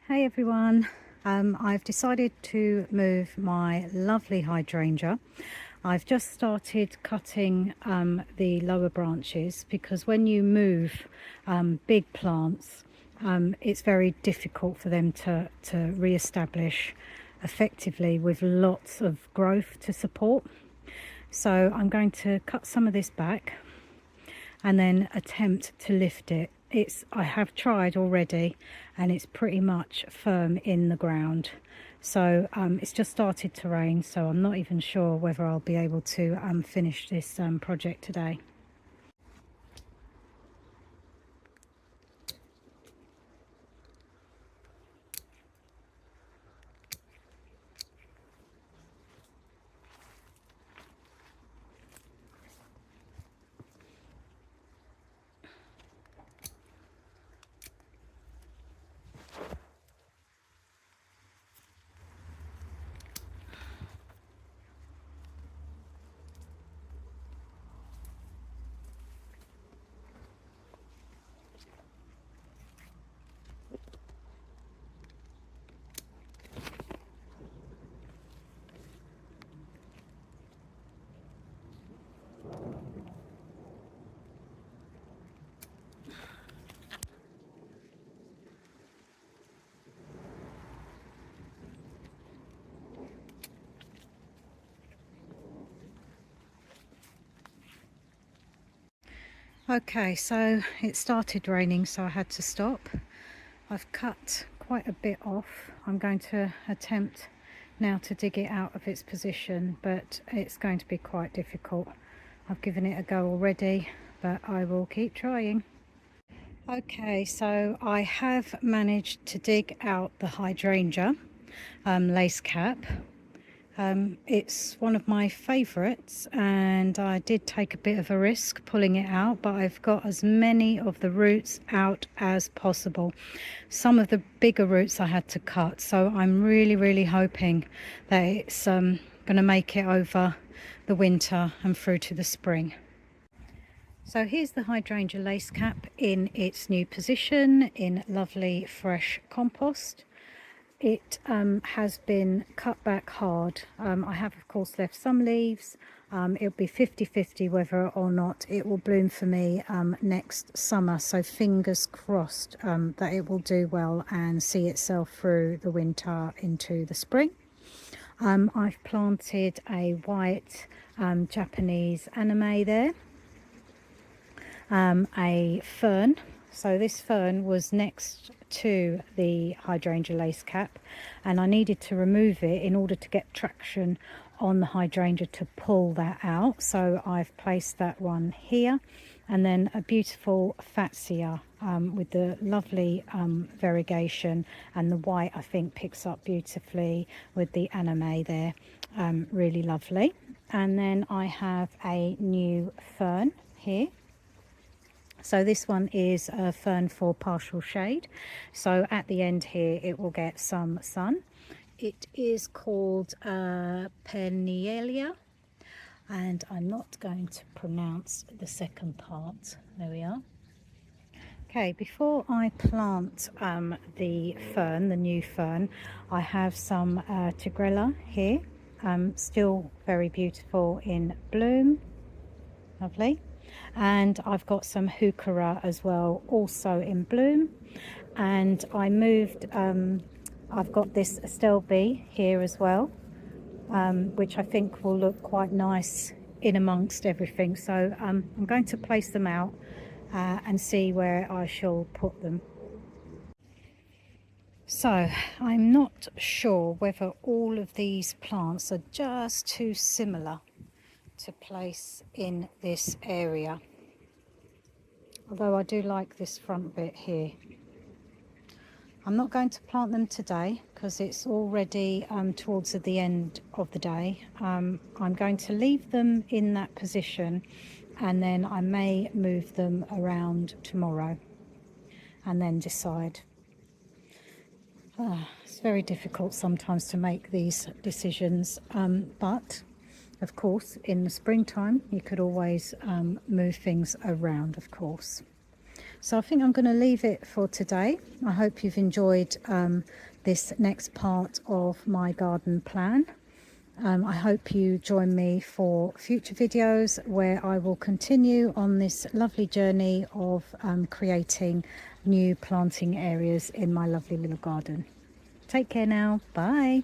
Hey everyone, I've decided to move my lovely hydrangea. I've just started cutting the lower branches because when you move big plants, it's very difficult for them to re-establish effectively with lots of growth to support. So I'm going to cut some of this back and then attempt to lift it. I have tried already and it's pretty much firm in the ground. So it's just started to rain, so I'm not even sure whether I'll be able to finish this project today. Okay, so it started raining, so I had to stop. I've cut quite a bit off. I'm going to attempt now to dig it out of its position, but it's going to be quite difficult. I've given it a go already, but I will keep trying. Okay, so I have managed to dig out the hydrangea lace cap. It's one of my favourites, and I did take a bit of a risk pulling it out, but I've got as many of the roots out as possible. Some of the bigger roots I had to cut, so I'm really hoping that it's going to make it over the winter and through to the spring. So here's the hydrangea lace cap in its new position in lovely fresh compost. It has been cut back hard. I have of course left some leaves. It'll be 50-50 whether or not it will bloom for me next summer, so fingers crossed that it will do well and see itself through the winter into the spring. I've planted a white Japanese anime there, a fern. So this fern was next to the hydrangea lace cap, and I needed to remove it in order to get traction on the hydrangea to pull that out. So I've placed that one here, and then a beautiful fatsia with the lovely variegation, and the white I think picks up beautifully with the anime there. Really lovely. And then I have a new fern here. So this one is a fern for partial shade, so at the end here it will get some sun. It is called Pennielia, and I'm not going to pronounce the second part. There we are. Okay, before I plant the fern, the new fern, I have some tigrella here, still very beautiful in bloom. Lovely. And I've got some heuchera as well, also in bloom. And I moved, I've got this stelbe here as well, which I think will look quite nice in amongst everything. So I'm going to place them out and see where I shall put them. So I'm not sure whether all of these plants are just too similar to place in this area, although I do like this front bit here. I'm not going to plant them today because it's already towards the end of the day. I'm going to leave them in that position, and then I may move them around tomorrow and then decide. It's very difficult sometimes to make these decisions, but of course in the springtime you could always move things around, of course. So I think I'm going to leave it for today. I hope you've enjoyed this next part of my garden plan. I hope you join me for future videos where I will continue on this lovely journey of creating new planting areas in my lovely little garden. Take care now. Bye.